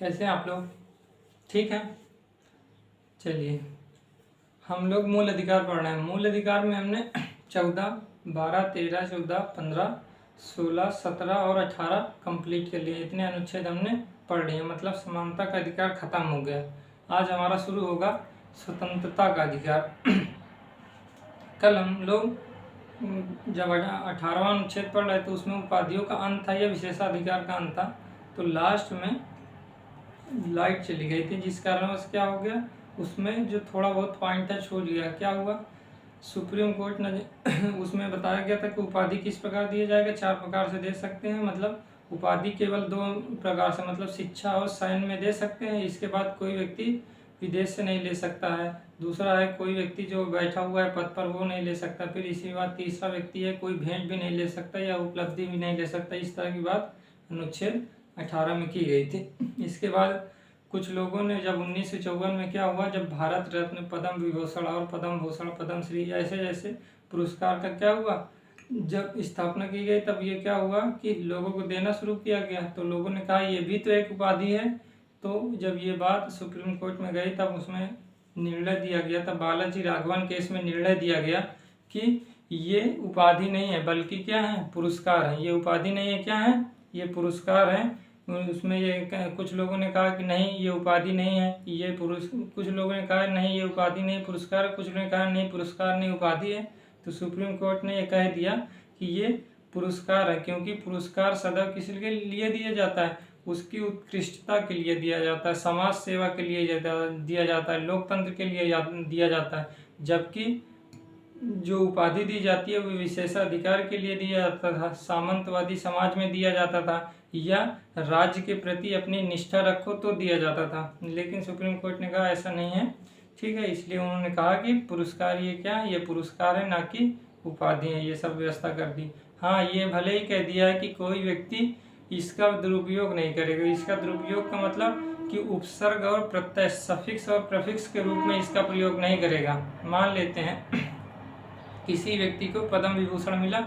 कैसे हैं आप लोग? ठीक है। चलिए, हम लोग मूल अधिकार पढ़ रहे हैं। मूल अधिकार में हमने 14, 12, 13, 14, 15, 16, 17 और 18 कंप्लीट कर लिए। इतने अनुच्छेद हमने पढ़ लिए, मतलब समानता का अधिकार खत्म हो गया। आज हमारा शुरू होगा स्वतंत्रता का अधिकार। कल हम लोग जब 18वां अनुच्छेद पढ़ रहे तो उसमें उपाधियों का अंत था या विशेषाधिकार का अंत था, तो लास्ट में लाइट चली गई थी, जिस कारणवश क्या हो गया, उसमें जो थोड़ा बहुत पॉइंट था छूट गया। क्या हुआ, सुप्रीम कोर्ट ने उसमें बताया गया था कि उपाधि किस प्रकार दिया जाएगा, 4 प्रकार से दे सकते हैं। मतलब उपाधि केवल 2 प्रकार से, मतलब शिक्षा और सैन्य में दे सकते हैं। इसके बाद कोई व्यक्ति विदेश से नहीं ले सकता है। दूसरा है कोई व्यक्ति जो बैठा हुआ है पद पर, वो नहीं ले सकता। फिर इसी बात तीसरा व्यक्ति है कोई भेंट भी नहीं ले सकता या उपलब्धि भी नहीं ले सकता। इस तरह की बात अनुच्छेद 18 में की गई थी। इसके बाद कुछ लोगों ने जब 1954 में क्या हुआ, जब भारत रत्न, पद्म विभूषण और पद्म भूषण, पद्म श्री ऐसे जैसे पुरस्कार का क्या हुआ, जब स्थापना की गई, तब ये क्या हुआ कि लोगों को देना शुरू किया गया। तो लोगों ने कहा ये भी तो एक उपाधि है। तो जब ये बात सुप्रीम कोर्ट में गई तब उसमें निर्णय दिया गया था, बालाजी राघवन केस में निर्णय दिया गया कि ये उपाधि नहीं है बल्कि क्या है, पुरस्कार है। ये उपाधि नहीं है, क्या है, ये पुरस्कार है। उसमें ये कुछ लोगों ने कहा कि नहीं ये उपाधि नहीं है, ये कुछ लोगों ने कहा नहीं ये उपाधि नहीं पुरस्कार, कुछ लोगों ने कहा नहीं पुरस्कार नहीं उपाधि है। तो सुप्रीम कोर्ट ने ये कह दिया कि ये पुरस्कार है, क्योंकि पुरस्कार सदैव किस लिए दिया जाता है, उसकी उत्कृष्टता के लिए दिया जाता है, समाज सेवा के लिए दिया जाता है, लोकतंत्र के लिए दिया जाता है। जबकि जो उपाधि दी जाती है वो विशेषाधिकार के लिए दिया जाता था, सामंतवादी समाज में दिया जाता था, या राज्य के प्रति अपनी निष्ठा रखो तो दिया जाता था। लेकिन सुप्रीम कोर्ट ने कहा ऐसा नहीं है, ठीक है। इसलिए उन्होंने कहा कि पुरस्कार ये क्या है, ये पुरस्कार है, ना कि उपाधि है। ये सब व्यवस्था कर दी। हाँ, ये भले ही कह दिया है कि कोई व्यक्ति इसका दुरुपयोग नहीं करेगा। इसका दुरुपयोग का मतलब कि उपसर्ग और प्रत्यय, सफिक्स और प्रीफिक्स के रूप में इसका प्रयोग नहीं करेगा। मान लेते हैं किसी व्यक्ति को पद्म विभूषण मिला,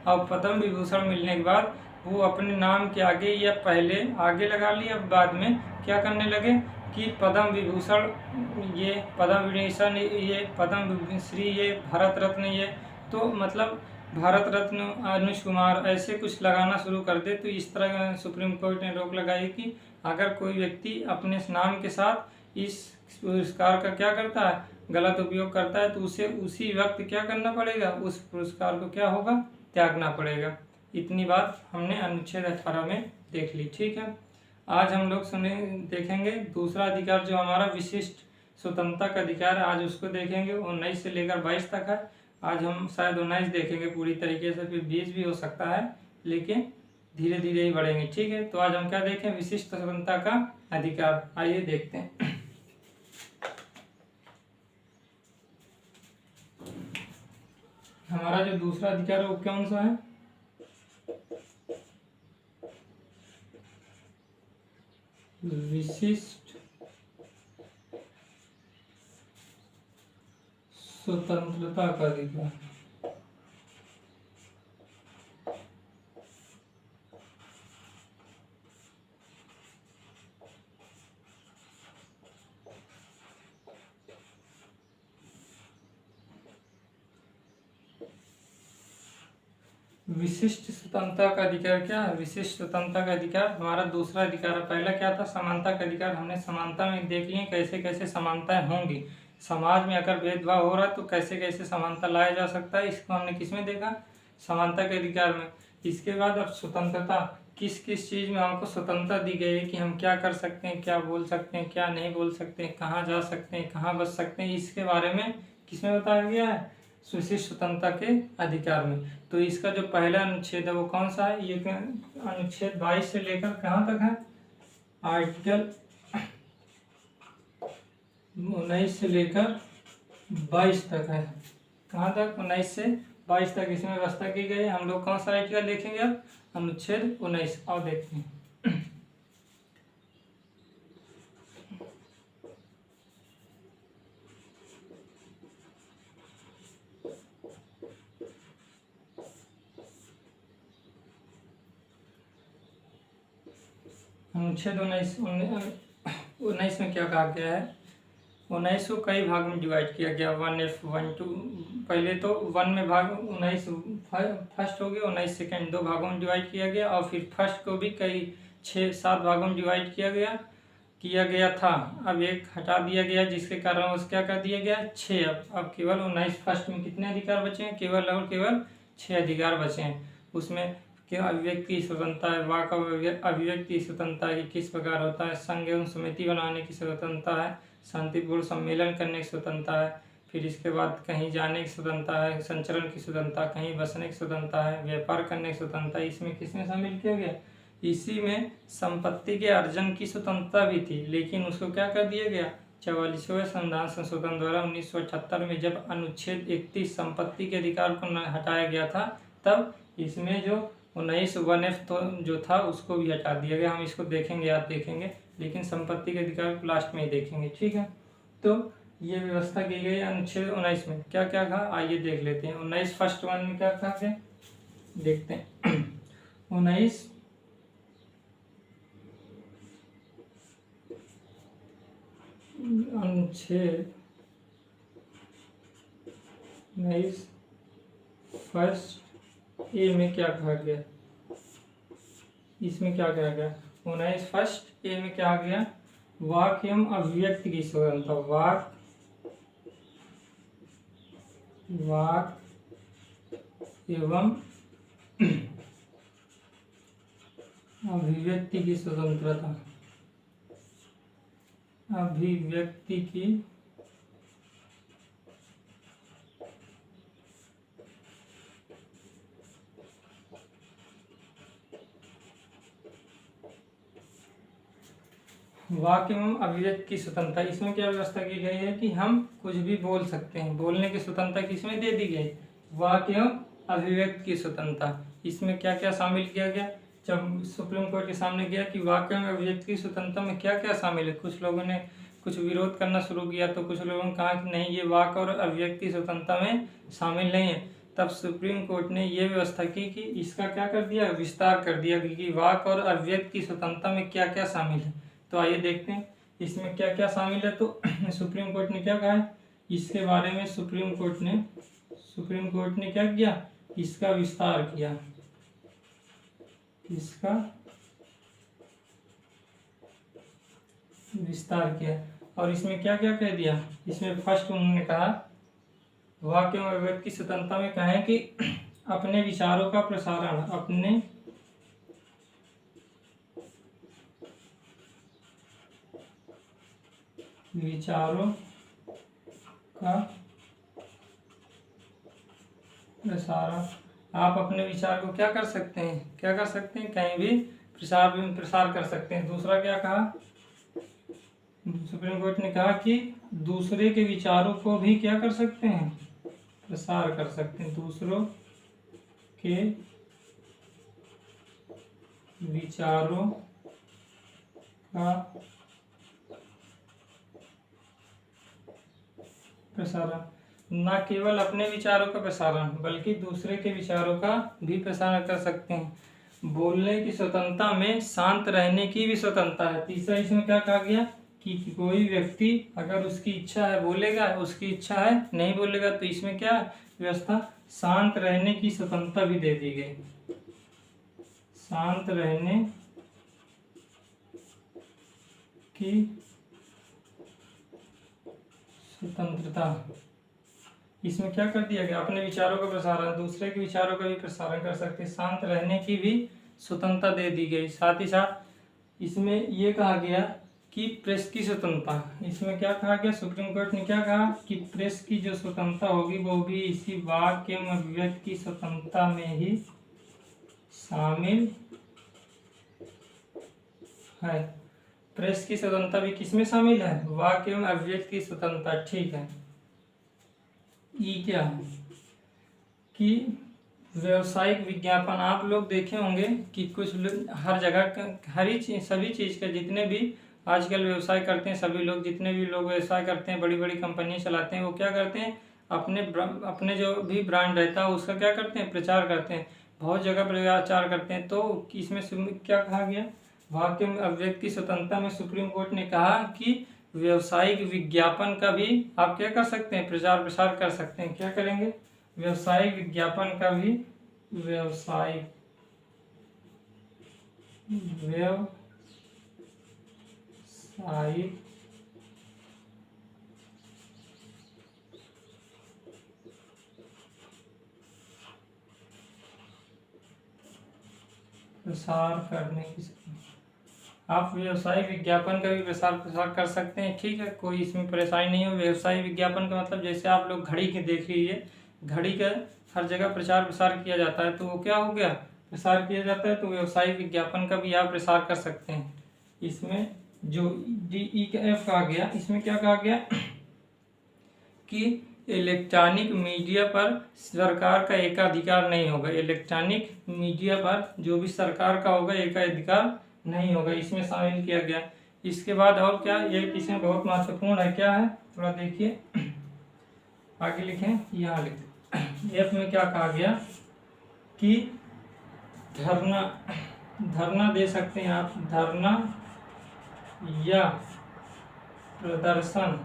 और पद्म विभूषण मिलने के बाद वो अपने नाम के आगे या पहले आगे लगा लिया, अब बाद में क्या करने लगे कि पद्म विभूषण, ये पद्म विभूषण, ये पद्म श्री, ये भारत रत्न, ये तो मतलब भारत रत्न अनुज कुमार ऐसे कुछ लगाना शुरू कर दे। तो इस तरह सुप्रीम कोर्ट ने रोक लगाई कि अगर कोई व्यक्ति अपने नाम के साथ इस पुरस्कार का क्या करता है, गलत उपयोग करता है, तो उसे उसी वक्त क्या करना पड़ेगा, उस पुरस्कार को क्या होगा, त्यागना पड़ेगा। इतनी बात हमने अनुच्छेद 18 में देख ली, ठीक है। आज हम लोग देखेंगे दूसरा अधिकार जो हमारा विशिष्ट स्वतंत्रता का अधिकार है। आज उसको देखेंगे, 19 से लेकर 22 तक है। आज हम शायद 19 देखेंगे पूरी तरीके से, फिर 20 भी हो सकता है, लेकिन धीरे धीरे ही बढ़ेंगे, ठीक है। तो आज हम क्या देखें, विशिष्ट स्वतंत्रता का अधिकार। आइए देखते हैं। हमारा जो दूसरा अधिकार है वो कौन सा है, विशिष्ट स्वतंत्रता का अधिकार। विशिष्ट स्वतंत्रता का अधिकार क्या है, विशिष्ट स्वतंत्रता का अधिकार हमारा दूसरा अधिकार है। पहला क्या था, समानता का अधिकार। हमने समानता में देख लिए कैसे कैसे समानताएं होंगी। समाज में अगर भेदभाव हो रहा है तो कैसे कैसे समानता लाया जा सकता है, इसको हमने किस में देखा, समानता के अधिकार में। इसके बाद अब स्वतंत्रता, किस किस चीज़ में हमको स्वतंत्रता दी गई है कि हम क्या कर सकते हैं, क्या बोल सकते हैं, क्या नहीं बोल सकते हैं, कहाँ जा सकते हैं, कहाँ बच सकते हैं, इसके बारे में किसमें बताया गया है, विशिष्ट स्वतंत्रता के अधिकार में। तो इसका जो पहला अनुच्छेद है वो कौन सा है, ये अनुच्छेद 22 से लेकर कहाँ तक है, आर्टिकल 19 से लेकर 22 तक है। कहाँ तक, 19 से 22 तक इसमें व्यवस्था की गई है। हम लोग कौन सा आर्टिकल देखेंगे अब, अनुच्छेद 19। और देखते हैं। अनुच्छेद 19 19 में क्या कहा गया है, 19 को कई भाग में डिवाइड किया गया। 1F 1 2, पहले तो 1 में भाग 19 फर्स्ट हो गया, 19 सेकेंड, 2 भागों में डिवाइड किया गया। और फिर फर्स्ट को भी कई 6-7 भागों में डिवाइड किया गया था। अब एक हटा दिया गया जिसके कारण उस क्या कर दिया गया 6। अब केवल 19 फर्स्ट में कितने अधिकार बचे हैं, केवल और केवल 6 अधिकार बचे हैं। उसमें क्या अभिव्यक्ति की स्वतंत्रता है, वाक अभिव्यक्ति की स्वतंत्रता है कि किस प्रकार होता है, संघ एवं समिति बनाने की स्वतंत्रता है, शांतिपूर्ण सम्मेलन करने की स्वतंत्रता है, फिर इसके बाद कहीं जाने की स्वतंत्रता है, संचरण की स्वतंत्रता, कहीं बसने की स्वतंत्रता है, व्यापार करने की स्वतंत्रता। इसमें किसमें शामिल किया गया, इसी में संपत्ति के अर्जन की स्वतंत्रता भी थी, लेकिन उसको क्या कर दिया गया 44वें संविधान संशोधन द्वारा 1978 में जब अनुच्छेद 31 संपत्ति के अधिकार को हटाया गया था, तब इसमें जो 19 1F तो जो था उसको भी हटा दिया गया। हम इसको देखेंगे, आप देखेंगे, लेकिन संपत्ति के अधिकार को लास्ट में ही देखेंगे, ठीक है। तो ये व्यवस्था की गई अनुच्छेद 19 में। क्या क्या कहा आइए देख लेते हैं। 19 फर्स्ट वन में क्या कहा गया देखते हैं। 19 अनुच्छेद 19 फर्स्ट ए में क्या कहा गया, इसमें क्या कहा गया 19 फर्स्ट ए में क्या आ गया, वाक एवं अभिव्यक्ति की स्वतंत्रता। वाक एवं अभिव्यक्ति की स्वतंत्रता, अभिव्यक्ति की वाक एवं अभिव्यक्ति की स्वतंत्रता। इसमें क्या व्यवस्था की गई है कि हम कुछ भी बोल सकते हैं, बोलने की स्वतंत्रता किसमें दे दी गई, वाक एवं अभिव्यक्ति की स्वतंत्रता। इसमें क्या क्या शामिल किया गया, जब सुप्रीम कोर्ट के सामने गया कि वाक एवं अभिव्यक्ति की स्वतंत्रता में क्या क्या शामिल है, कुछ लोगों ने कुछ विरोध करना शुरू किया, तो कुछ लोगों ने कहा कि नहीं ये वाक और अभिव्यक्ति स्वतंत्रता में शामिल नहीं है। तब सुप्रीम कोर्ट ने ये व्यवस्था की कि इसका क्या कर दिया, विस्तार कर दिया कि वाक और अभिव्यक्ति की स्वतंत्रता में क्या क्या शामिल है। तो आइए देखते हैं इसमें क्या क्या शामिल है। तो सुप्रीम कोर्ट ने क्या कहा है इसके बारे में, सुप्रीम कोर्ट ने क्या किया, इसका विस्तार किया, इसका विस्तार किया। और इसमें क्या क्या कह दिया, इसमें फर्स्ट उन्होंने कहा वाक एवं अभिव्यक्ति की स्वतंत्रता में कहा है कि अपने विचारों का प्रसारण, अपने विचारों का प्रसारण, आप अपने विचार को क्या कर सकते हैं, कहीं भी प्रसार कर सकते हैं। दूसरा क्या कहा, सुप्रीम कोर्ट ने कहा कि दूसरे के विचारों को भी क्या कर सकते हैं, प्रसार कर सकते हैं, दूसरों के विचारों का प्रसारण, न केवल अपने विचारों का प्रसारण बल्कि दूसरे के विचारों का भी प्रसारण कर सकते हैं। बोलने की स्वतंत्रता में शांत रहने की भी स्वतंत्रता है। तीसरा इसमें क्या कहा गया कि कोई व्यक्ति अगर उसकी इच्छा है बोलेगा, उसकी इच्छा है नहीं बोलेगा, तो इसमें क्या व्यवस्था, शांत रहने की स्वतंत्रता भी दे दी गई, शांत रहने की स्वतंत्रता। इसमें क्या कर दिया गया, अपने विचारों का प्रसारण, दूसरे के विचारों का भी प्रसारण कर सकते, शांत रहने की भी स्वतंत्रता दे दी गई। साथ ही साथ इसमें यह कहा गया कि प्रेस की स्वतंत्रता, इसमें क्या कहा गया, सुप्रीम कोर्ट ने क्या कहा कि प्रेस की जो स्वतंत्रता होगी वो भी इसी वाक एवं अभिव्यक्ति की स्वतंत्रता में ही शामिल है। प्रेस की स्वतंत्रता भी किसमें शामिल है, वाक एवं अभिव्यक्ति की स्वतंत्रता, ठीक है। ये क्या है कि व्यवसायिक विज्ञापन, आप लोग देखे होंगे कि कुछ हर जगह हर ही चीज, सभी चीज के जितने भी आजकल व्यवसाय करते हैं, सभी लोग जितने भी लोग व्यवसाय करते हैं, बड़ी बड़ी कंपनियां चलाते हैं, वो क्या करते हैं, अपने जो भी ब्रांड रहता है उसका क्या करते हैं, प्रचार करते हैं, बहुत जगह प्रचार करते हैं। तो इसमें क्या कहा गया, वाक्य में अभिव्यक्ति स्वतंत्रता में सुप्रीम कोर्ट ने कहा कि व्यवसायिक विज्ञापन का भी आप क्या कर सकते हैं, प्रचार प्रसार कर सकते हैं। क्या करेंगे, व्यवसायिक विज्ञापन का भी व्यवसायिक प्रसार करने की, आप व्यवसायिक विज्ञापन का भी प्रसार कर सकते हैं। ठीक है, कोई इसमें परेशानी नहीं हो। व्यवसायिक विज्ञापन का मतलब जैसे आप लोग घड़ी के देख लीजिए, घड़ी का हर जगह प्रचार प्रसार किया जाता है, तो वो क्या हो गया, प्रसार किया जाता है। तो व्यवसायिक विज्ञापन का भी आप प्रसार कर सकते हैं। इसमें जो DEF कहा गया, इसमें क्या कहा गया कि इलेक्ट्रॉनिक मीडिया पर सरकार का एकाधिकार नहीं होगा। इलेक्ट्रॉनिक मीडिया पर जो भी सरकार का होगा एकाधिकार नहीं होगा, इसमें शामिल किया गया। इसके बाद और क्या, ये इसमें बहुत महत्वपूर्ण है, क्या है थोड़ा देखिए, आगे लिखें, यहाँ लिखें। एफ में क्या कहा गया कि धरना दे सकते हैं आप, धरना या प्रदर्शन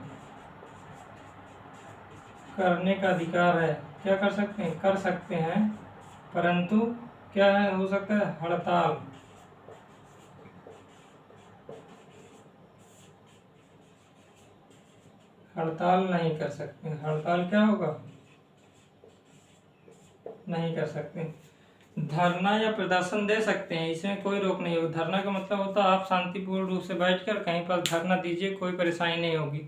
करने का अधिकार है। क्या कर सकते हैं, परंतु क्या है, हो सकता है हड़ताल नहीं कर सकते। हड़ताल क्या होगा, नहीं कर सकते। धरना या प्रदर्शन दे सकते हैं, इसमें कोई रोक नहीं होगी। धरना का मतलब होता है आप शांतिपूर्ण रूप से बैठकर कहीं पर धरना दीजिए, कोई परेशानी नहीं होगी,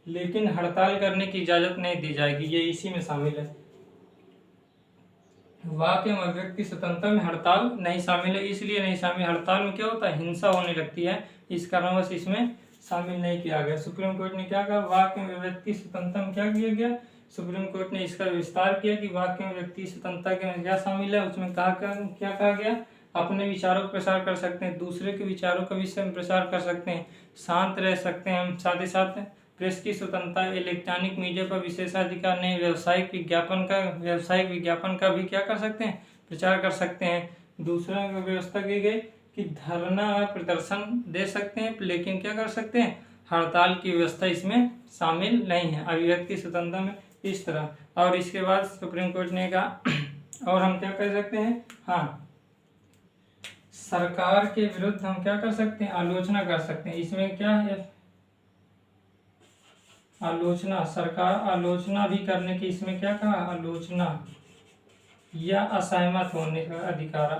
लेकिन हड़ताल करने की इजाजत नहीं दी जाएगी, ये इसी में शामिल है। वाक्य में अभिव्यक्ति स्वतंत्रता में हड़ताल नहीं शामिल है, इसलिए नहीं शामिल। हड़ताल में क्या होता है, हिंसा होने लगती है, इस कारणवश इसमें शामिल नहीं किया गया। सुप्रीम कोर्ट ने क्या कहा, वाक्य में अभिव्यक्ति स्वतंत्रता में क्या किया गया, सुप्रीम कोर्ट ने इसका विस्तार किया कि वाक्य में व्यक्ति स्वतंत्रता के क्या शामिल है। उसमें क्या कहा गया, अपने विचारों का प्रसार कर सकते हैं, दूसरे के विचारों का विषय में प्रसार कर सकते हैं, शांत रह सकते हैं हम, साथ ही साथ प्रेस की स्वतंत्रता, इलेक्ट्रॉनिक मीडिया पर विशेषाधिकार नहीं, व्यावसायिक विज्ञापन का भी क्या कर सकते हैं, प्रचार कर सकते हैं। दूसरा व्यवस्था की गई कि धरना प्रदर्शन दे सकते हैं, लेकिन क्या कर सकते हैं, हड़ताल की व्यवस्था इसमें शामिल नहीं है अभिव्यक्ति स्वतंत्रता में, इस तरह। और इसके बाद सुप्रीम कोर्ट ने कहा और हम क्या कर सकते हैं, हाँ, सरकार के विरुद्ध हम क्या कर सकते हैं, आलोचना कर सकते हैं। इसमें क्या है, आलोचना, सरकार आलोचना भी करने की, इसमें क्या कहा, आलोचना या असहमत होने का अधिकार,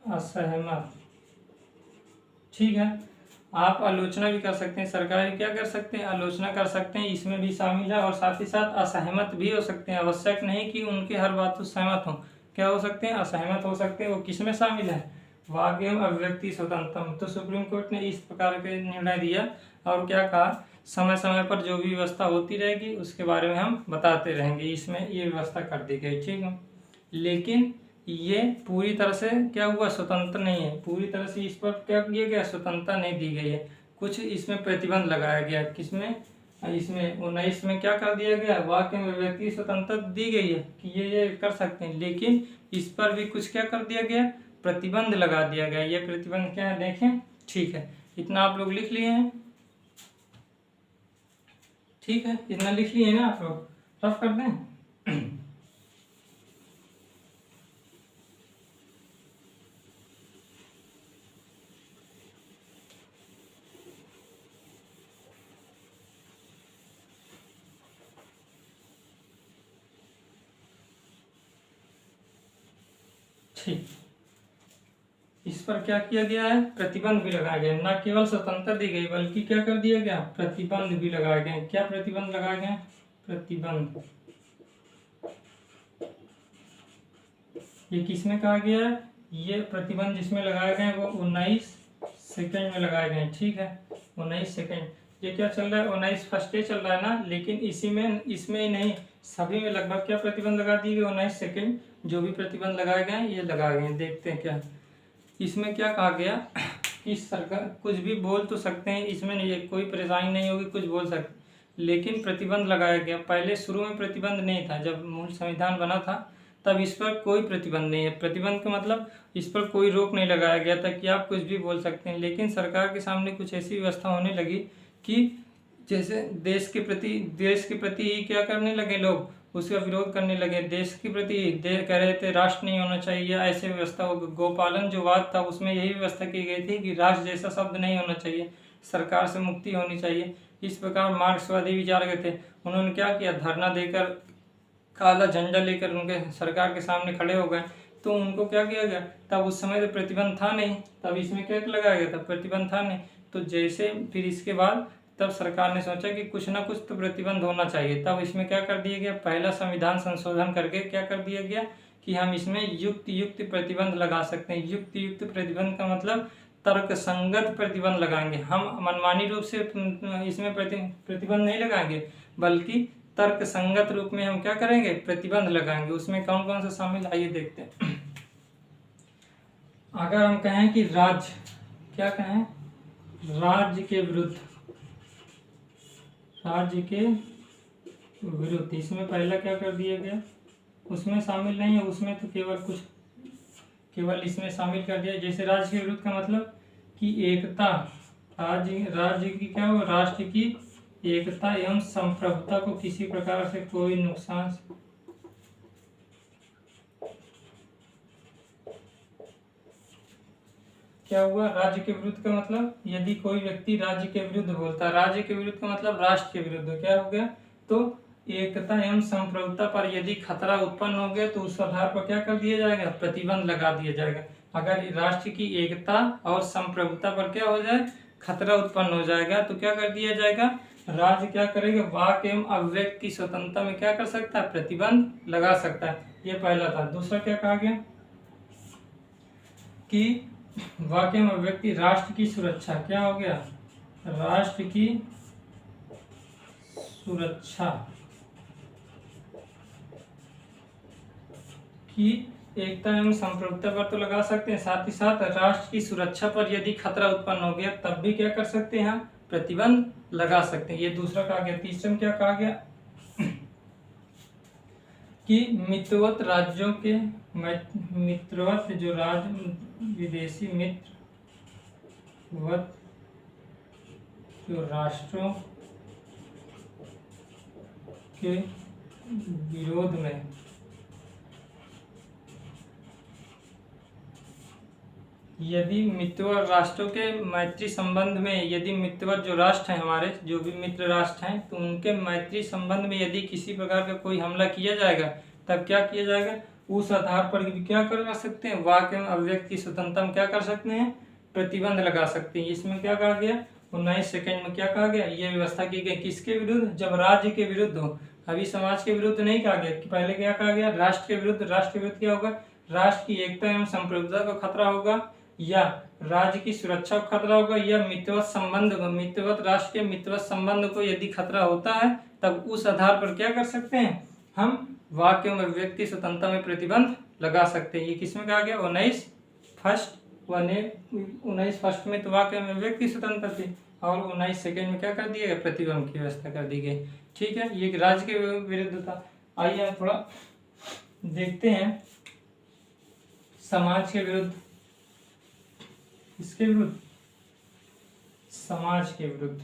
असहमत, ठीक है। आप आलोचना भी कर सकते हैं, सरकार क्या कर सकते हैं, आलोचना कर सकते हैं, इसमें भी शामिल है। और साथ ही साथ असहमत भी हो सकते हैं, आवश्यक नहीं कि उनके हर बात से सहमत हो, क्या हो सकते हैं, असहमत हो सकते हैं। वो किसमें शामिल है, वाक्य में अभिव्यक्ति स्वतंत्रता। तो सुप्रीम कोर्ट ने इस प्रकार के निर्णय दिया और क्या कहा, समय समय पर जो भी व्यवस्था होती रहेगी उसके बारे में हम बताते रहेंगे। इसमें ये व्यवस्था कर दी गई, ठीक है। लेकिन ये पूरी तरह से क्या हुआ, स्वतंत्र नहीं है, पूरी तरह से इस पर क्या किया गया, स्वतंत्रता नहीं दी गई है, कुछ इसमें प्रतिबंध लगाया गया। किसमें, इसमें 19 में क्या कर दिया गया, वाक्य में व्यक्ति स्वतंत्रता दी गई है कि ये कर सकते हैं, लेकिन इस पर भी कुछ क्या कर दिया गया, प्रतिबंध लगा दिया गया। ये प्रतिबंध क्या है देखें, ठीक है, इतना आप लोग लिख लिए हैं, ठीक है, इतना लिख लिए ना आप लोग, रफ कर दें। ठीक, इस पर क्या किया गया है, प्रतिबंध भी लगाया गया, न केवल स्वतंत्रता दी गई बल्कि क्या कर दिया गया, प्रतिबंध भी लगाए गए। क्या प्रतिबंध लगाए गए, प्रतिबंध, ये किसमें कहा गया है, ये प्रतिबंध जिसमें लगाए गए वो 19 सेकंड में लगाए गए, ठीक है, 19 सेकंड। ये क्या चल रहा है, 19 फर्स्ट डे चल रहा है ना, लेकिन इसमें ही नहीं, सभी में लगभग क्या प्रतिबंध लगा दिए गए, 19 सेकंड जो भी प्रतिबंध लगाए गए ये लगाए गए। देखते हैं क्या इसमें क्या कहा गया कि सरकार कुछ भी बोल तो सकते हैं, इसमें नहीं, कोई परेशानी नहीं होगी, कुछ बोल सकते, लेकिन प्रतिबंध लगाया गया। पहले शुरू में प्रतिबंध नहीं था, जब मूल संविधान बना था तब इस पर कोई प्रतिबंध नहीं है। प्रतिबंध का मतलब इस पर कोई रोक नहीं लगाया गया था कि आप कुछ भी बोल सकते हैं। लेकिन सरकार के सामने कुछ ऐसी व्यवस्था होने लगी कि जैसे देश के प्रति ही क्या करने लगे लोग, उसका विरोध करने लगे। देश के प्रति कह रहे थे राष्ट्र नहीं होना चाहिए, ऐसे व्यवस्था हो। गोपालन जो वाद था उसमें यही व्यवस्था की गई थी कि राष्ट्र जैसा शब्द नहीं होना चाहिए, सरकार से मुक्ति होनी चाहिए। इस प्रकार मार्क्सवादी विचार के थे। उन्होंने क्या किया, धरना देकर, काला झंडा लेकर उनके सरकार के सामने खड़े हो गए। तो उनको क्या किया गया, तब उस समय तो प्रतिबंध था नहीं, तब इसमें क्या लगाया गया था, प्रतिबंध था नहीं। तो जैसे फिर इसके बाद तब सरकार ने सोचा कि कुछ ना कुछ तो प्रतिबंध होना चाहिए। तब इसमें क्या कर दिया गया, पहला संविधान संशोधन करके क्या कर दिया गया कि हम इसमें युक्त प्रतिबंध लगा सकते हैं। युक्त प्रतिबंध का मतलब तर्क संगत प्रतिबंध लगाएंगे। हम मनमानी रूप से इसमें प्रतिबंध नहीं लगाएंगे, बल्कि तर्क संगत रूप में हम क्या करेंगे, प्रतिबंध लगाएंगे। उसमें कौन कौन सा शामिल, आइए देखते हैं। अगर हम कहें कि राज्य, क्या कहें, राज्य के विरुद्ध, इसमें पहला क्या कर दिया गया, उसमें शामिल नहीं है, उसमें तो केवल इसमें शामिल कर दिया। जैसे राज्य के विरुद्ध का मतलब कि एकता, राज्य की क्या हो, राष्ट्र की एकता एवं संप्रभुता को किसी प्रकार से कोई नुकसान, क्या हुआ, राज्य के विरुद्ध का मतलब यदि कोई व्यक्ति राज्य के विरुद्ध बोलता है, राज्य के विरुद्ध का मतलब राष्ट्र के विरुद्ध, क्या हो गया, तो एकता एवं संप्रभुता पर यदि खतरा उत्पन्न हो गया तो उस आधार पर क्या कर दिया जाएगा, प्रतिबंध लगा दिया जाएगा। अगर राष्ट्र की एकता और संप्रभुता पर क्या हो जाए, खतरा उत्पन्न हो जाएगा तो क्या कर दिया जाएगा, राज्य क्या करेगा, वाक एवं अभिव्यक्ति की स्वतंत्रता में क्या कर सकता है, प्रतिबंध लगा सकता है। ये पहला था। दूसरा क्या कहा गया कि वाक्य में अभिव्यक्ति, राष्ट्र की सुरक्षा, क्या हो गया, राष्ट्र की सुरक्षा की एकता एवं संप्रभुता पर तो लगा सकते हैं, साथ ही साथ राष्ट्र की सुरक्षा पर यदि खतरा उत्पन्न हो गया तब भी क्या कर सकते हैं, हम प्रतिबंध लगा सकते हैं। ये दूसरा कहा गया। तीसरा में क्या कहा गया कि मित्रवत राज्यों के, मित्रवत जो राज्य, विदेशी मित्रवत जो राष्ट्रों के विरोध में यदि मित्रवत राष्ट्रों के मैत्री संबंध में, यदि मित्रवत जो राष्ट्र हैं हमारे, जो भी मित्र राष्ट्र हैं, तो उनके मैत्री संबंध में यदि किसी प्रकार का कोई हमला किया जाएगा तब क्या किया जाएगा, उस आधार पर भी क्या कर सकते हैं, वाक एवं अभिव्यक्ति की स्वतंत्रता में क्या कर सकते हैं, प्रतिबंध लगा सकते हैं। इसमें क्या कहा गया, 19 सेकंड में क्या कहा गया, ये व्यवस्था की गई किसके विरुद्ध, जब राज्य के विरुद्ध हो। अभी समाज के विरुद्ध नहीं कहा गया, कि पहले क्या कहा गया, राष्ट्र के विरुद्ध। राष्ट्र के विरुद्ध क्या होगा, राष्ट्र की एकता एवं संप्रभुता को खतरा होगा, या राज्य की सुरक्षा को खतरा होगा, या मित्रवत संबंध को, मित्रवत राष्ट्र के मित्रवत संबंध को यदि खतरा होता है तब उस आधार पर क्या कर सकते हैं, हम वाक्य में अभिव्यक्ति स्वतंत्रता में प्रतिबंध लगा सकते हैं। ये किसमें कहा गया, 19 फर्स्ट में तो वाक्य में अभिव्यक्ति स्वतंत्रता थी, और 19 सेकंड में क्या कर दिया गया, प्रतिबंध की व्यवस्था कर दी गई। ठीक है, ये राज्य के विरुद्ध था। आइए हम थोड़ा देखते हैं समाज के विरुद्ध। इसके विरुद्ध, समाज के विरुद्ध,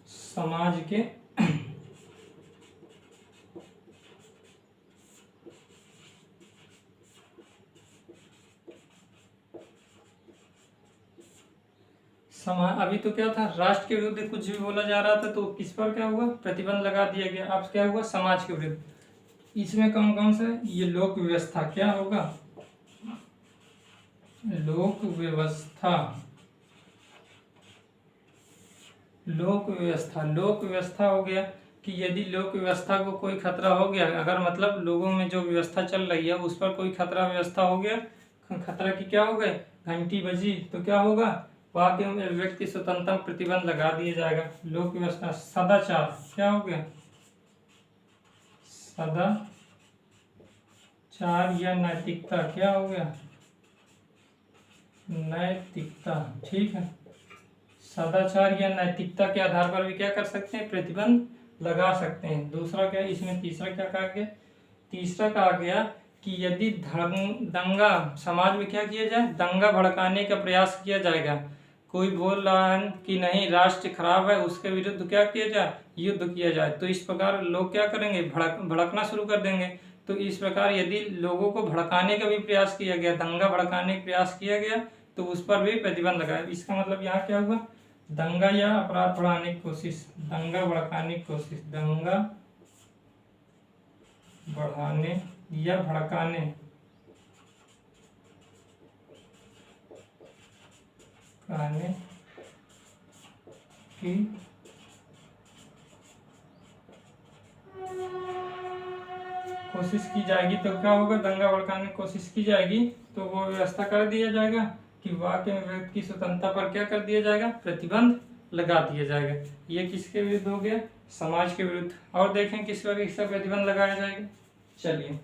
समाज के समाज, अभी तो क्या था, राष्ट्र के विरुद्ध कुछ भी बोला जा रहा था तो किस पर क्या हुआ, प्रतिबंध लगा दिया गया। अब क्या हुआ, समाज के विरुद्ध। इसमें कौन कौन सा, ये लोक व्यवस्था, क्या होगा, लोक व्यवस्था, लोक व्यवस्था, लोक व्यवस्था हो गया कि यदि लोक व्यवस्था को कोई खतरा हो गया, अगर मतलब लोगों में जो व्यवस्था चल रही है उस पर कोई खतरा व्यवस्था हो गया, खतरा की क्या हो गए, घंटी बजी, तो क्या होगा, वाक्य में व्यक्ति स्वतंत्रता प्रतिबंध लगा दिया जाएगा। लोक व्यवस्था। सदाचार, क्या हो गया, सदाचार या नैतिकता, क्या हो गया, नैतिकता। ठीक है, सदाचार या नैतिकता के आधार पर भी क्या कर सकते हैं, प्रतिबंध लगा सकते हैं। दूसरा क्या, इसमें तीसरा क्या कहा गया, तीसरा कहा गया कि यदि दंगा समाज में क्या किया जाए, दंगा भड़काने का प्रयास किया जाएगा, कोई बोल रहा है कि नहीं राष्ट्र खराब है, उसके विरुद्ध क्या किया जाए, युद्ध किया जाए, तो इस प्रकार लोग क्या करेंगे, भड़कना शुरू कर देंगे। तो इस प्रकार यदि लोगों को भड़काने का भी प्रयास किया गया, दंगा भड़काने का प्रयास किया गया, तो उस पर भी प्रतिबंध लगाया। इसका मतलब यहाँ क्या हुआ, दंगा या अपराध बढ़ाने की कोशिश, दंगा भड़काने की कोशिश, दंगा बढ़ाने या भड़काने की कोशिश की जाएगी, तो क्या होगा, दंगा भड़काने की कोशिश की जाएगी तो वो व्यवस्था कर दिया जाएगा कि वाक्य में व्यक्ति की स्वतंत्रता पर क्या कर दिया जाएगा, प्रतिबंध लगा दिया जाएगा। ये किसके विरुद्ध हो गया, समाज के विरुद्ध। और देखें किस पर इसका प्रतिबंध लगाया जाएगा, चलिए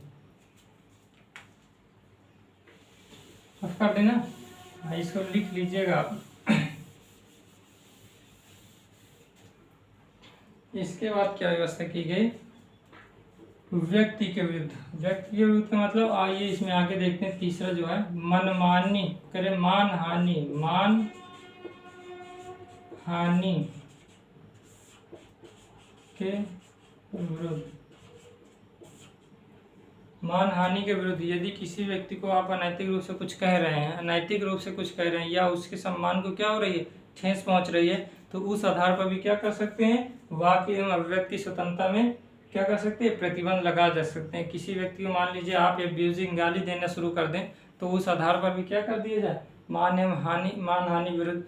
अब कर देना, इसको लिख लीजिएगा आप। इसके बाद क्या व्यवस्था की गई, व्यक्ति के विरुद्ध, व्यक्ति के विरुद्ध का मतलब आइए इसमें आगे देखते हैं। तीसरा जो है मनमानी करे, मान हानि के विरुद्ध, मान हानि के विरुद्ध यदि किसी व्यक्ति को आप अनैतिक रूप से कुछ कह रहे हैं, अनैतिक रूप से कुछ कह रहे हैं, या उसके सम्मान को क्या हो रही है, ठेस पहुंच रही है, तो उस आधार पर भी क्या कर सकते हैं, वाक्य एवं अभिव्यक्ति स्वतंत्रता में क्या कर सकते हैं, प्रतिबंध लगा जा सकते हैं। किसी व्यक्ति को मान लीजिए आप अब्यूजिंग गाली देना शुरू कर दें, तो उस आधार पर भी क्या कर दिया जाए, मान हानि विरुद्ध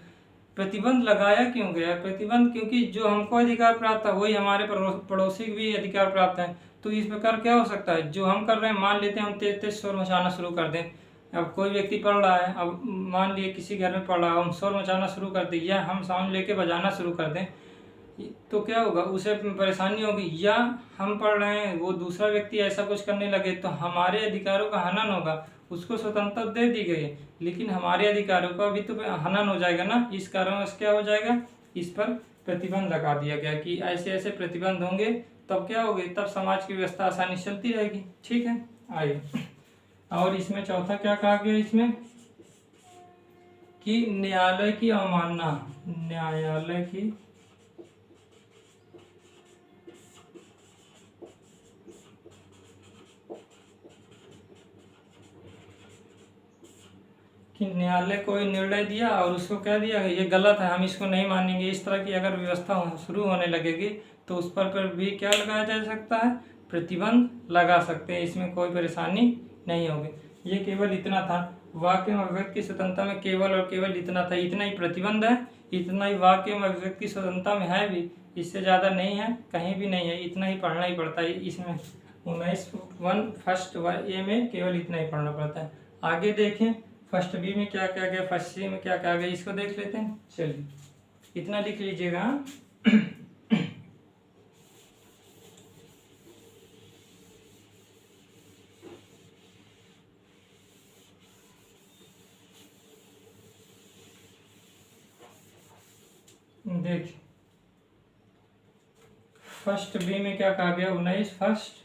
प्रतिबंध लगाया क्यों गया, प्रतिबंध क्योंकि जो हमको अधिकार प्राप्त है वही हमारे पड़ोसी को भी अधिकार प्राप्त है। तो इस प्रकार क्या हो सकता है, जो हम कर रहे हैं, मान लेते हैं हम तेज तेज शोर मचाना शुरू कर दें, अब कोई व्यक्ति पढ़ रहा है, अब मान लिए किसी घर में पढ़ रहा है, हम शोर मचाना शुरू कर दें या हम साउंड लेके बजाना शुरू कर दें, तो क्या होगा, उसे परेशानी होगी। या हम पढ़ रहे हैं, वो दूसरा व्यक्ति ऐसा कुछ करने लगे, तो हमारे अधिकारों का हनन होगा। उसको स्वतंत्रता दे दी गई है, लेकिन हमारे अधिकारों का भी तो हनन हो जाएगा ना। इस कारणवश क्या हो जाएगा, इस पर प्रतिबंध लगा दिया गया कि ऐसे ऐसे प्रतिबंध होंगे, तब क्या होगी, तब समाज की व्यवस्था आसानी से चलती रहेगी। ठीक है, आइए। और इसमें चौथा क्या कहा गया, इसमें कि न्यायालय की अवमानना, न्यायालय की कि न्यायालय कोई निर्णय दिया और उसको कह दिया ये गलत है, हम इसको नहीं मानेंगे, इस तरह की अगर व्यवस्था शुरू होने लगेगी तो उस पर भी क्या लगाया जा सकता है, प्रतिबंध लगा सकते हैं। इसमें कोई परेशानी नहीं होगी। ये केवल इतना था, वाक्य एवं अभिव्यक्ति की स्वतंत्रता में केवल और केवल इतना था, इतना ही प्रतिबंध है, इतना ही वाक्य एवं अभिव्यक्ति की स्वतंत्रता में है भी, इससे ज़्यादा नहीं है, कहीं भी नहीं है, इतना ही पढ़ना ही पड़ता है। इसमें 19 फर्स्ट ए में केवल इतना ही पढ़ना पड़ता है। आगे देखें फर्स्ट बी में क्या क्या गया, फर्स्ट सी में क्या क्या गया, इसको देख लेते हैं। चलिए इतना लिख लीजिएगा। देख फर्स्ट बी में क्या कहा गया, 19 फर्स्ट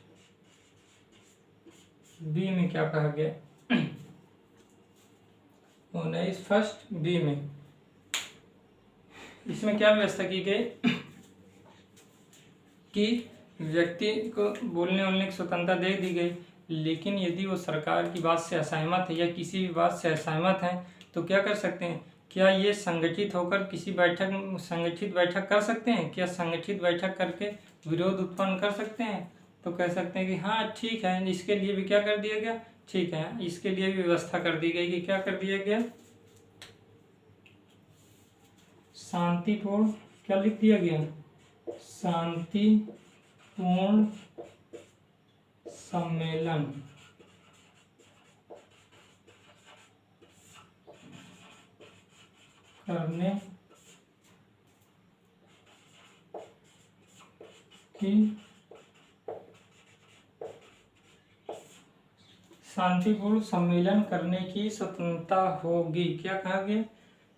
बी में क्या कहा गया, 19 फर्स्ट बी में इसमें क्या व्यवस्था की गई कि व्यक्ति को बोलने बोलने की स्वतंत्रता दे दी गई, लेकिन यदि वो सरकार की बात से असहमत है या किसी भी बात से असहमत है तो क्या कर सकते हैं, क्या ये संगठित होकर किसी संगठित बैठक कर सकते हैं, क्या संगठित बैठक करके विरोध उत्पन्न कर सकते हैं। तो कह सकते हैं कि हाँ ठीक है, इसके लिए भी क्या कर दिया गया, ठीक है, इसके लिए भी व्यवस्था कर दी गई कि क्या कर दिया गया, शांतिपूर्ण, क्या लिख दिया गया, शांतिपूर्ण सम्मेलन करने की, शांतिपूर्ण सम्मेलन करने की स्वतंत्रता होगी। क्या कहा गया,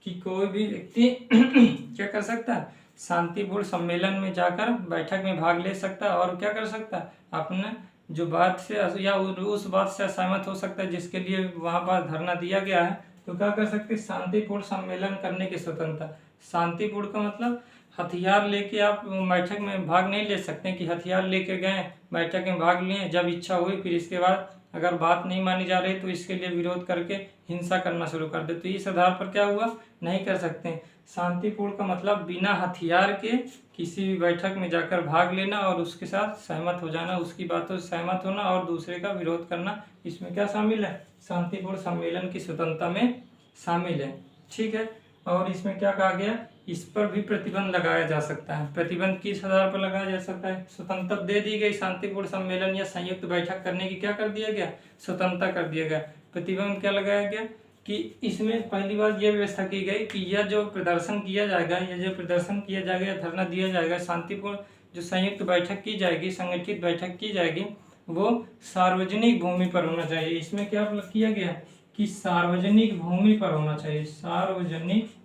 कि कोई भी व्यक्ति क्या कर सकता है, शांतिपूर्ण सम्मेलन में जाकर बैठक में भाग ले सकता है और क्या कर सकता है, अपने जो बात से या उस बात से असहमत हो सकता है जिसके लिए वहाँ पर धरना दिया गया है, तो क्या कर सकते हैं, शांतिपूर्ण सम्मेलन करने की स्वतंत्रता। शांतिपूर्ण का मतलब हथियार लेके आप बैठक में भाग नहीं ले सकते कि हथियार लेके गए बैठक में भाग लिए, जब इच्छा हुई फिर इसके बाद अगर बात नहीं मानी जा रही तो इसके लिए विरोध करके हिंसा करना शुरू कर दे, तो इस आधार पर क्या हुआ, नहीं कर सकते। शांतिपूर्ण का मतलब बिना हथियार के किसी भी बैठक में जाकर भाग लेना और उसके साथ सहमत हो जाना, उसकी बातों से सहमत होना और दूसरे का विरोध करना, इसमें क्या शामिल है, शांतिपूर्ण सम्मेलन की स्वतंत्रता में शामिल है। ठीक है, और इसमें क्या कहा गया, इस पर भी प्रतिबंध लगाया जा सकता है। प्रतिबंध किस आधार पर लगाया जा सकता है, स्वतंत्रता दे दी गई, शांतिपूर्ण सम्मेलन या संयुक्त बैठक करने की क्या कर दिया गया, स्वतंत्रता कर दिया गया। प्रतिबंध क्या लगाया गया कि इसमें पहली बात यह व्यवस्था की गई कि यह जो प्रदर्शन किया जाएगा, यह जो प्रदर्शन किया जाएगा या धरना दिया जाएगा, शांतिपूर्ण जो संयुक्त बैठक की जाएगी, संगठित बैठक की जाएगी, वो सार्वजनिक भूमि पर होना चाहिए। इसमें क्या किया गया कि सार्वजनिक भूमि पर होना चाहिए, सार्वजनिक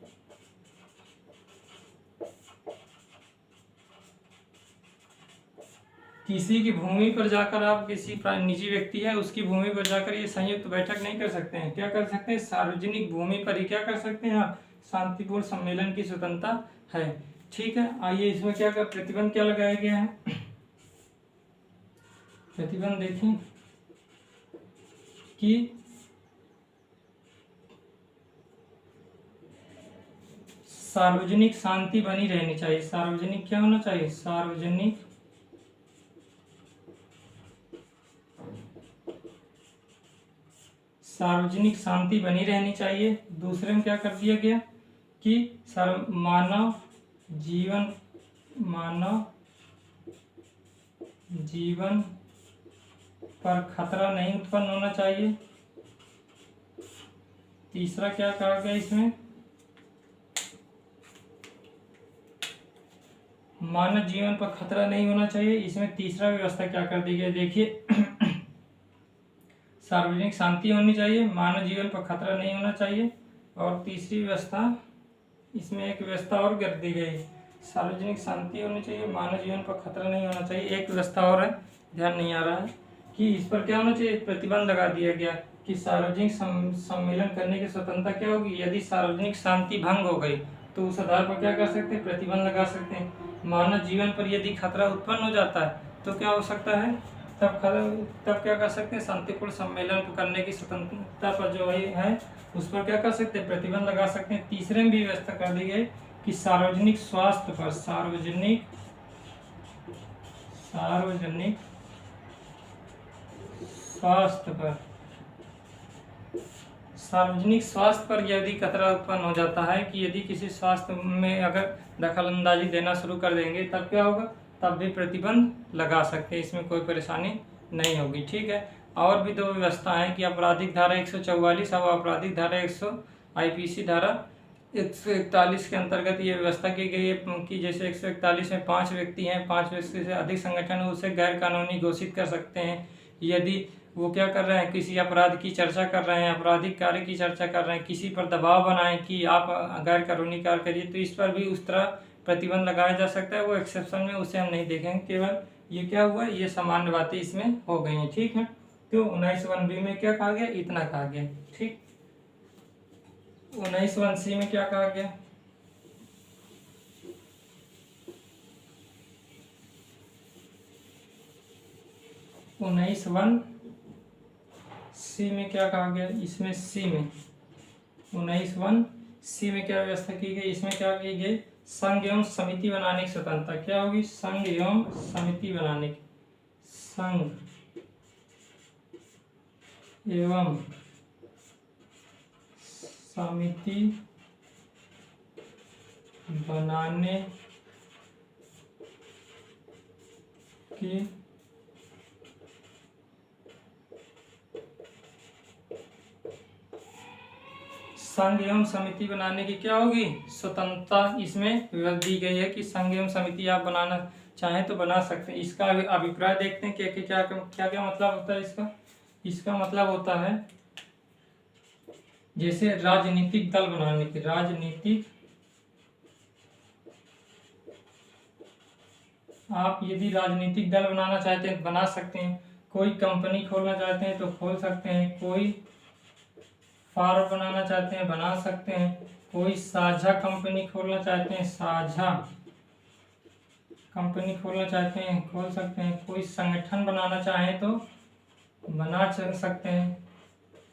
किसी की भूमि पर जाकर आप किसी निजी व्यक्ति है उसकी भूमि पर जाकर ये संयुक्त बैठक नहीं कर सकते हैं। क्या कर सकते हैं, सार्वजनिक भूमि पर ही क्या कर सकते हैं आप, शांतिपूर्ण सम्मेलन की स्वतंत्रता है। ठीक है, आइए इसमें क्या कर प्रतिबंध क्या लगाया गया है, प्रतिबंध देखें कि सार्वजनिक शांति बनी रहनी चाहिए। सार्वजनिक क्या होना चाहिए, सार्वजनिक शांति बनी रहनी चाहिए। दूसरे में क्या कर दिया गया कि मानव जीवन पर खतरा नहीं उत्पन्न होना चाहिए। तीसरा क्या कहा गया इसमें, मानव जीवन पर खतरा नहीं होना चाहिए। इसमें तीसरा व्यवस्था क्या कर दी गई, देखिए सार्वजनिक शांति होनी चाहिए, मानव जीवन पर खतरा नहीं होना चाहिए, और तीसरी व्यवस्था, इसमें एक व्यवस्था और कर दी गई, सार्वजनिक शांति होनी चाहिए, मानव जीवन पर खतरा नहीं होना चाहिए। एक व्यवस्था और है, ध्यान नहीं आ रहा है कि इस पर क्या होना चाहिए, प्रतिबंध लगा दिया गया कि सार्वजनिक सम्मेलन करने की स्वतंत्रता क्या होगी, यदि सार्वजनिक शांति भंग हो गई तो उस आधार पर क्या कर सकते हैं, प्रतिबंध लगा सकते हैं। मानव जीवन पर यदि खतरा उत्पन्न हो जाता है तो क्या हो सकता है, तब क्या कर सकते हैं, शांतिपूर्ण सम्मेलन करने की स्वतंत्रता पर जो है उस पर क्या कर सकते हैं, प्रतिबंध लगा सकते हैं। तीसरे में भी व्यवस्था कर दी गई कि सार्वजनिक स्वास्थ्य पर, सार्वजनिक स्वास्थ्य पर यदि खतरा उत्पन्न हो जाता है कि यदि किसी स्वास्थ्य में अगर दखलंदाजी देना शुरू कर देंगे तब क्या होगा, तब भी प्रतिबंध लगा सकते हैं, इसमें कोई परेशानी नहीं होगी। ठीक है, और भी दो व्यवस्था है कि आपराधिक धारा 144 और आपराधिक धारा 100 IPC धारा 141 के अंतर्गत ये व्यवस्था की गई है कि जैसे 141 में 5 व्यक्ति हैं, 5 व्यक्ति से अधिक संगठन है, उसे गैर कानूनी घोषित कर सकते हैं यदि वो क्या कर रहे हैं, किसी अपराध की चर्चा कर रहे हैं, आपराधिक कार्य की चर्चा कर रहे हैं, किसी पर दबाव बनाएं कि आप गैर कानूनी कार्य करिए, तो इस पर भी उस तरह प्रतिबंध लगाया जा सकता है। वो एक्सेप्शन में उसे हम नहीं देखेंगे, केवल ये क्या हुआ, ये सामान्य बातें इसमें हो गई हैं। ठीक है, तो 19(1)(b) में क्या कहा गया, इतना कहा गया। ठीक, 19(1)(c) में क्या कहा गया, 19(1)(c) में क्या कहा गया, इसमें सी में 19(1)(c) में क्या व्यवस्था की गई, इसमें क्या की गई, संघ एवं समिति बनाने की स्वतंत्रता। क्या होगी, संघ एवं समिति बनाने की, संघ एवं समिति बनाने की संघ एवं समिति बनाने की क्या होगी, स्वतंत्रता इसमें दी गई है कि संघ एवं समिति आप बनाना चाहें तो बना सकते हैं। इसका अभिप्राय देखते हैं कि क्या क्या मतलब होता है इसका। इसका मतलब होता है जैसे राजनीतिक दल बनाने की, राजनीतिक, आप यदि राजनीतिक दल बनाना चाहते हैं तो बना सकते हैं, कोई कंपनी खोलना चाहते हैं तो खोल सकते हैं, कोई फार्म बनाना चाहते हैं बना सकते हैं, कोई साझा कंपनी खोलना चाहते हैं, साझा कंपनी खोलना चाहते हैं खोल सकते हैं, कोई संगठन बनाना चाहें तो बना सकते हैं,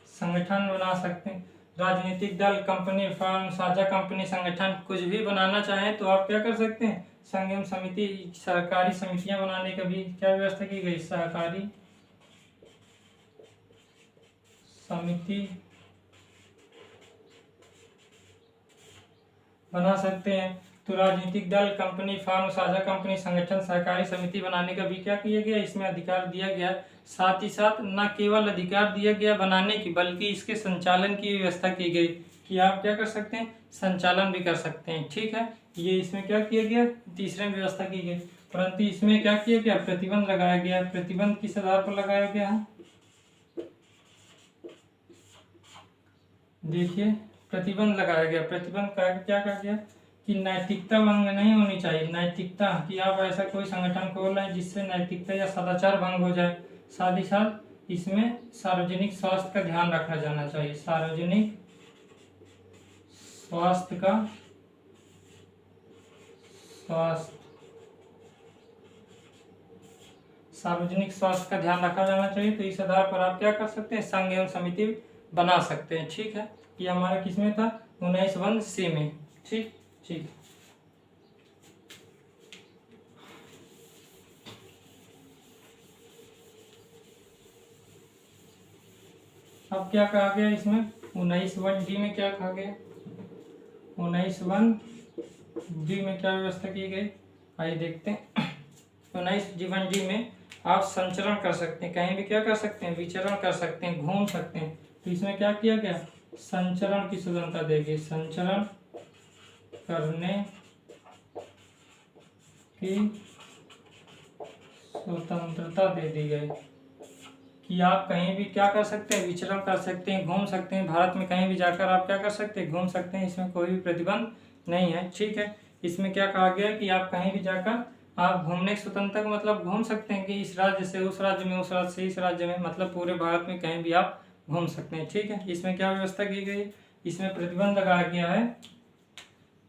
संगठन बना सकते हैं। राजनीतिक दल, कंपनी, फर्म, साझा कंपनी, संगठन कुछ भी बनाना चाहें तो आप क्या कर सकते हैं, संघ एवं समिति, सहकारी समितियां बनाने का भी क्या व्यवस्था की गई, सहकारी समिति बना सकते हैं। तो राजनीतिक दल, कंपनी, फर्म, साझा कंपनी, संगठन, सहकारी समिति बनाने का भी क्या किया गया, इसमें अधिकार दिया गया। साथ ही साथ न केवल अधिकार दिया गया बनाने की, बल्कि इसके संचालन की व्यवस्था की गई कि आप क्या कर सकते हैं, संचालन भी कर सकते हैं। ठीक है, ये इसमें क्या किया गया, तीसरे में व्यवस्था की गई। परंतु इसमें क्या किया गया, प्रतिबंध लगाया गया। प्रतिबंध किस आधार पर लगाया गया है, देखिए प्रतिबंध लगाया गया। प्रतिबंध का क्या कहा गया कि नैतिकता भंग नहीं होनी चाहिए, नैतिकता, कि आप ऐसा कोई संगठन खोल रहे हैं जिससे नैतिकता या सदाचार भंग हो जाए। साथ ही साथ इसमें सार्वजनिक स्वास्थ्य का ध्यान रखा जाना चाहिए, सार्वजनिक स्वास्थ्य का सार्वजनिक स्वास्थ्य का ध्यान रखा जाना चाहिए। तो इस आधार पर आप क्या कर सकते हैं, संघ एवं समिति बना सकते हैं। ठीक है, ये हमारा किसमें था, 19(c) में। ठीक ठीक। अब क्या कहा गया इसमें, 19(1)d में क्या कहा गया, 19(1)d में क्या व्यवस्था की गई, आइए देखते हैं। 19(1)d में आप संचरण कर सकते हैं, कहीं भी क्या कर सकते हैं, विचरण कर सकते हैं, घूम सकते हैं। तो इसमें क्या किया गया, संचरण की स्वतंत्रता देगी, संचरण करने की स्वतंत्रता दे दी गई कि आप कहीं भी क्या कर सकते हैं, विचरण कर सकते हैं, घूम सकते हैं। भारत में कहीं भी जाकर आप क्या कर सकते हैं, घूम सकते हैं, इसमें कोई भी प्रतिबंध नहीं है। ठीक है, इसमें क्या कहा गया कि आप कहीं भी जाकर आप घूमने की स्वतंत्रता का मतलब घूम सकते हैं कि इस राज्य से उस राज्य में, उस राज्य से इस राज्य में, मतलब पूरे भारत में कहीं भी आप घूम सकते हैं। ठीक है, इसमें क्या व्यवस्था की गई, इसमें प्रतिबंध लगाया गया है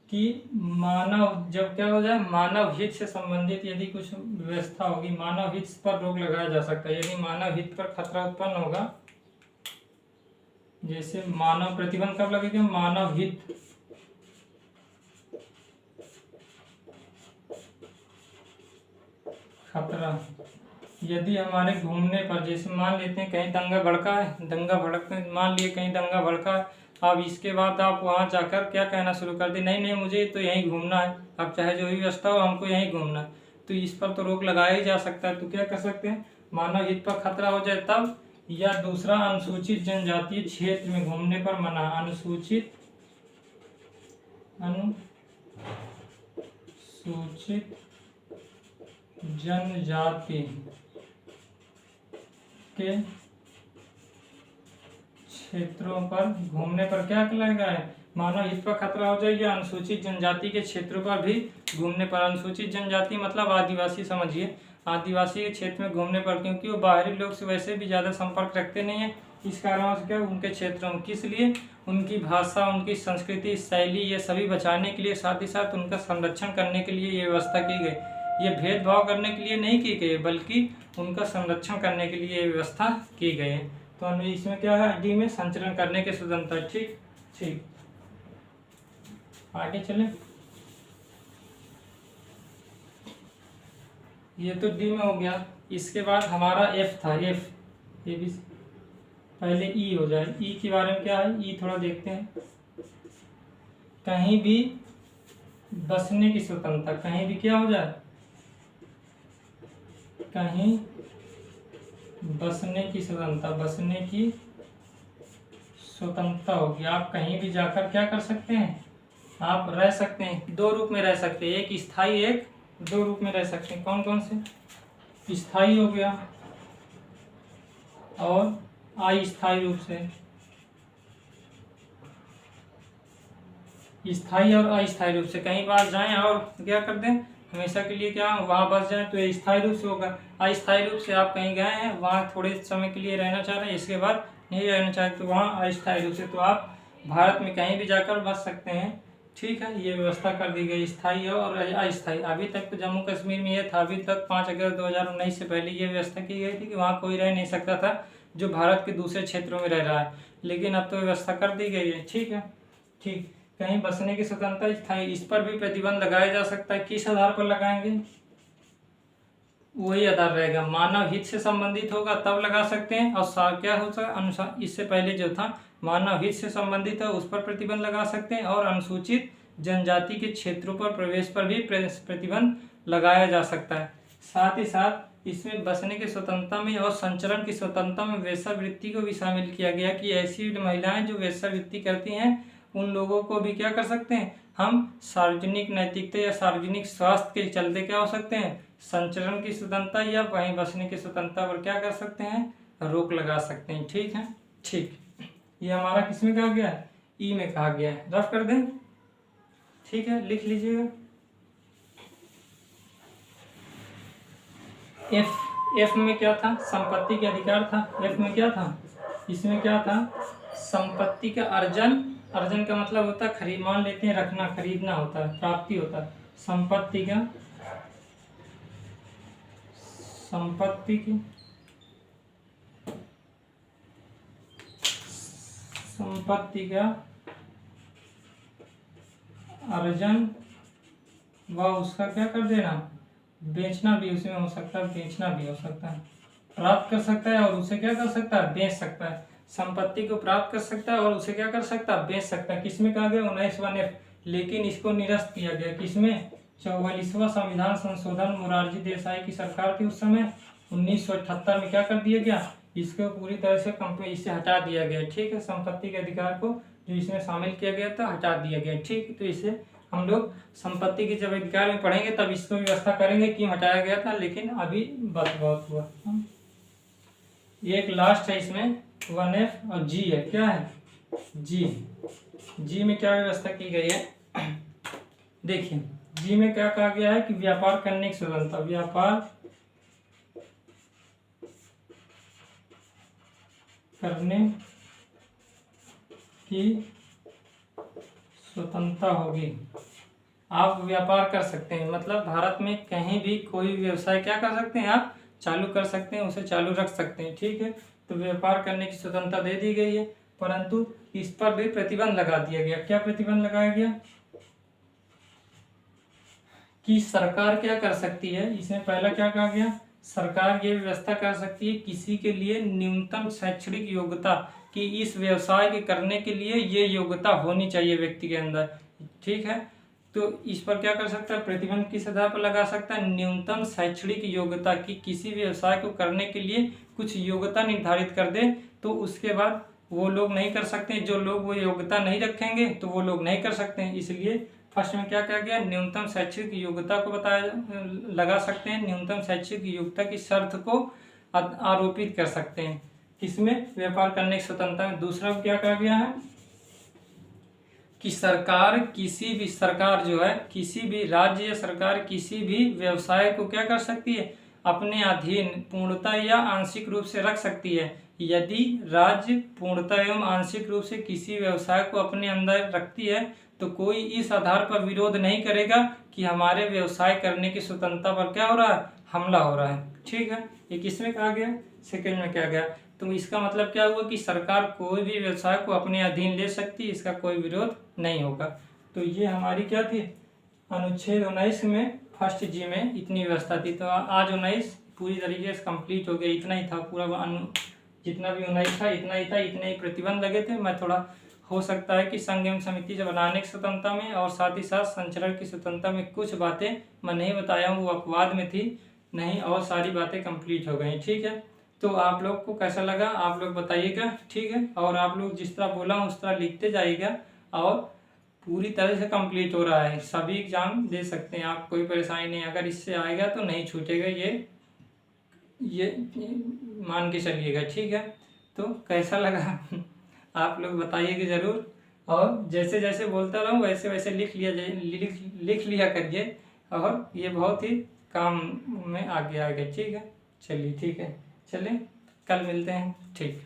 कि मानव, जब क्या हो जाए, मानव हित से संबंधित यदि कुछ व्यवस्था होगी, मानव हित पर रोक लगाया जा सकता है। यदि मानव हित पर खतरा उत्पन्न होगा, जैसे मानव, प्रतिबंध कब लगेगा, मानव हित, खतरा, यदि हमारे घूमने पर, जैसे मान लेते हैं कहीं दंगा भड़का है, दंगा भड़क, मान लिए कहीं दंगा भड़का है, अब इसके बाद आप वहां जाकर क्या कहना शुरू कर दी, नहीं नहीं मुझे तो यहीं घूमना है, अब चाहे जो भी व्यवस्था हो हमको यहीं घूमना है। तो इस पर तो रोक लगाया ही जा सकता है। तो क्या कर सकते हैं, मानव हित पर खतरा हो जाए तब, या दूसरा अनुसूचित जनजातीय क्षेत्र में घूमने पर मना, अनुसूचित जनजाति के क्षेत्रों पर घूमने पर क्या लगेगा है, मानव हित पर खतरा हो जाए, या अनुसूचित जनजाति के क्षेत्रों पर भी घूमने पर। अनुसूचित जनजाति मतलब आदिवासी, समझिए आदिवासी के क्षेत्र में घूमने पर, क्योंकि वो बाहरी लोग से वैसे भी ज़्यादा संपर्क रखते नहीं है, इस कारण से क्या उनके क्षेत्रों में, किस लिए, उनकी भाषा, उनकी संस्कृति, शैली, ये सभी बचाने के लिए, साथ ही साथ उनका संरक्षण करने के लिए ये व्यवस्था की गई। ये भेदभाव करने के लिए नहीं की गई, बल्कि उनका संरक्षण करने के लिए ये व्यवस्था की गई है। तो इसमें क्या है, डी में संचरण करने की स्वतंत्रता। ठीक ठीक, आगे चले। ये तो डी में हो गया। इसके बाद हमारा एफ था, एफ, ये भी पहले ई हो जाए। ई के बारे में क्या है, ई थोड़ा देखते हैं। कहीं भी बसने की स्वतंत्रता, कहीं भी क्या हो जाए, कहीं बसने की स्वतंत्रता, बसने की स्वतंत्रता होगी। आप कहीं भी जाकर क्या कर सकते हैं, आप रह सकते हैं। दो रूप में रह सकते हैं, एक स्थायी, एक दो रूप में रह सकते हैं। कौन कौन से, स्थायी हो गया और अस्थायी रूप से। स्थायी और अस्थायी रूप से कहीं बार जाएं और क्या कर दें, हमेशा के लिए क्या वहाँ बस जाएं, तो ये स्थायी रूप से होगा। अस्थायी रूप से आप कहीं गए हैं, वहाँ थोड़े समय के लिए रहना चाह रहे हैं, इसके बाद नहीं रहना चाहते, तो वहाँ अस्थायी रूप से, तो आप भारत में कहीं भी जाकर बस सकते हैं। ठीक है, ये व्यवस्था कर दी गई स्थायी और अस्थायी। अभी तक तो जम्मू कश्मीर में ये था, अभी तक 5 अगस्त 2019 से पहले ये व्यवस्था की गई थी कि वहाँ कोई रह नहीं सकता था जो भारत के दूसरे क्षेत्रों में रह रहा है, लेकिन अब तो व्यवस्था कर दी गई है। ठीक है, ठीक, कहीं बसने की स्वतंत्रता स्थायी, इस पर भी प्रतिबंध लगाया जा सकता है। किस आधार पर लगाएंगे, वही आधार रहेगा, मानव हित से संबंधित होगा तब लगा सकते हैं, और क्या हो सकता अनुसार, इससे पहले जो था मानव हित से संबंधित है उस पर प्रतिबंध लगा सकते हैं, और अनुसूचित जनजाति के क्षेत्रों पर प्रवेश पर भी प्रतिबंध लगाया जा सकता है। साथ ही साथ इसमें बसने की स्वतंत्रता में और संचरण की स्वतंत्रता में वेश्यावृत्ति को भी शामिल किया गया कि ऐसी महिलाएं जो वेश्यावृत्ति करती हैं उन लोगों को भी क्या कर सकते हैं, हम सार्वजनिक नैतिकता या सार्वजनिक स्वास्थ्य के चलते क्या हो सकते हैं, संचरण की स्वतंत्रता या वहीं बसने की स्वतंत्रता पर क्या कर सकते हैं, रोक लगा सकते हैं। ठीक है, ठीक, ये हमारा किस में कहा गया है, ई में कहा गया है, रफ कर दें। ठीक है, लिख लीजिएगा। एफ में क्या था, संपत्ति के अधिकार था। एफ में क्या था, इसमें क्या था, संपत्ति का अर्जन। अर्जन का मतलब होता है खरीद, मान लेते हैं रखना, खरीदना होता है, प्राप्ति होता है। संपत्ति का, संपत्ति की, संपत्ति का अर्जन व उसका क्या कर देना, बेचना भी उसमें हो सकता है, बेचना भी हो सकता है, प्राप्त कर सकता है और उसे क्या कर सकता है, बेच सकता है। संपत्ति को प्राप्त कर सकता है और उसे क्या कर सकता है, बेच सकता है। किसमें कहा गया, 19(1)(f), लेकिन इसको निरस्त किया गया। किसमें, 44वां संविधान संशोधन मोरारजी देसाई की सरकार थी उस समय, 1978 में क्या कर दिया गया, इसको पूरी तरह से इससे हटा दिया गया। ठीक है, संपत्ति के अधिकार को जो इसमें शामिल किया गया था हटा दिया गया। ठीक, तो इसे हम लोग संपत्ति के जब अधिकार में पढ़ेंगे तब इसको व्यवस्था करेंगे क्यों हटाया गया था, लेकिन अभी बस बहुत हुआ। एक लास्ट है इसमें 1F और G है, क्या है, जी में क्या व्यवस्था की गई है, देखिए जी में क्या कहा गया है कि व्यापार करने की स्वतंत्रता, व्यापार करने की स्वतंत्रता होगी। आप व्यापार कर सकते हैं, मतलब भारत में कहीं भी कोई व्यवसाय क्या कर सकते हैं, आप चालू कर सकते हैं, उसे चालू रख सकते हैं। ठीक है, तो व्यापार करने की स्वतंत्रता दे दी गई है, परंतु इस पर भी प्रतिबंध लगा दिया गया। क्या प्रतिबंध लगाया गया कि सरकार क्या कर सकती है, इसमें पहला क्या कहा गया, सरकार ये व्यवस्था कर सकती है किसी के लिए न्यूनतम शैक्षणिक योग्यता, कि इस व्यवसाय के करने के लिए ये योग्यता होनी चाहिए व्यक्ति के अंदर। ठीक है, तो इस पर क्या कर सकता है, प्रतिबंध किस आधार पर लगा सकता है, न्यूनतम शैक्षणिक योग्यता, कि किसी व्यवसाय को करने के लिए कुछ योग्यता निर्धारित कर दे, तो उसके बाद वो लोग नहीं कर सकते। जो लोग वो योग्यता नहीं रखेंगे तो वो लोग नहीं कर सकते हैं। इसलिए फर्स्ट में क्या कहा गया, न्यूनतम शैक्षिक योग्यता को बताया लगा सकते हैं, न्यूनतम शैक्षिक योग्यता की शर्त को आरोपित कर सकते हैं, किसमें, व्यापार करने की स्वतंत्रता में। दूसरा क्या कहा गया है कि सरकार किसी भी, सरकार जो है किसी भी राज्य या सरकार किसी भी व्यवसाय को क्या कर सकती है, अपने अधीन पूर्णतः या आंशिक रूप से रख सकती है। यदि राज्य पूर्णतः एवं आंशिक रूप से किसी व्यवसाय को अपने अंदर रखती है तो कोई इस आधार पर विरोध नहीं करेगा कि हमारे व्यवसाय करने की स्वतंत्रता पर क्या हो रहा है, हमला हो रहा है। ठीक है, ये किसमें कहा गया, सेकंड में क्या गया। तो इसका मतलब क्या हुआ कि सरकार कोई भी व्यवसाय को अपने अधीन ले सकती है, इसका कोई विरोध नहीं होगा। तो ये हमारी क्या थी, अनुच्छेद 19 में फर्स्ट जी में इतनी व्यवस्था थी। तो आज 19 पूरी तरीके से कंप्लीट हो गया, इतना ही था पूरा जितना भी 19 था इतना ही था, इतने ही प्रतिबंध लगे थे। मैं थोड़ा हो सकता है कि संघ एवं समिति से बनाने की स्वतंत्रता में और साथ ही साथ संचरण की स्वतंत्रता में कुछ बातें मैं नहीं बताया हूँ, वो अपवाद में थी, नहीं और सारी बातें कंप्लीट हो गई। ठीक है, तो आप लोग को कैसा लगा आप लोग बताइएगा। ठीक है, और आप लोग जिस तरह बोला उस तरह लिखते जाइएगा, और पूरी तरह से कंप्लीट हो रहा है, सभी एग्जाम दे सकते हैं आप, कोई परेशानी नहीं। अगर इससे आएगा तो नहीं छूटेगा, ये मान के चलिएगा। ठीक है, तो कैसा लगा आप लोग बताइएगा ज़रूर, और जैसे जैसे बोलता रहूँ वैसे वैसे लिख लिया करिए, और ये बहुत ही काम में आगे आएगा। ठीक है, चलिए ठीक है, चलिए कल मिलते हैं। ठीक।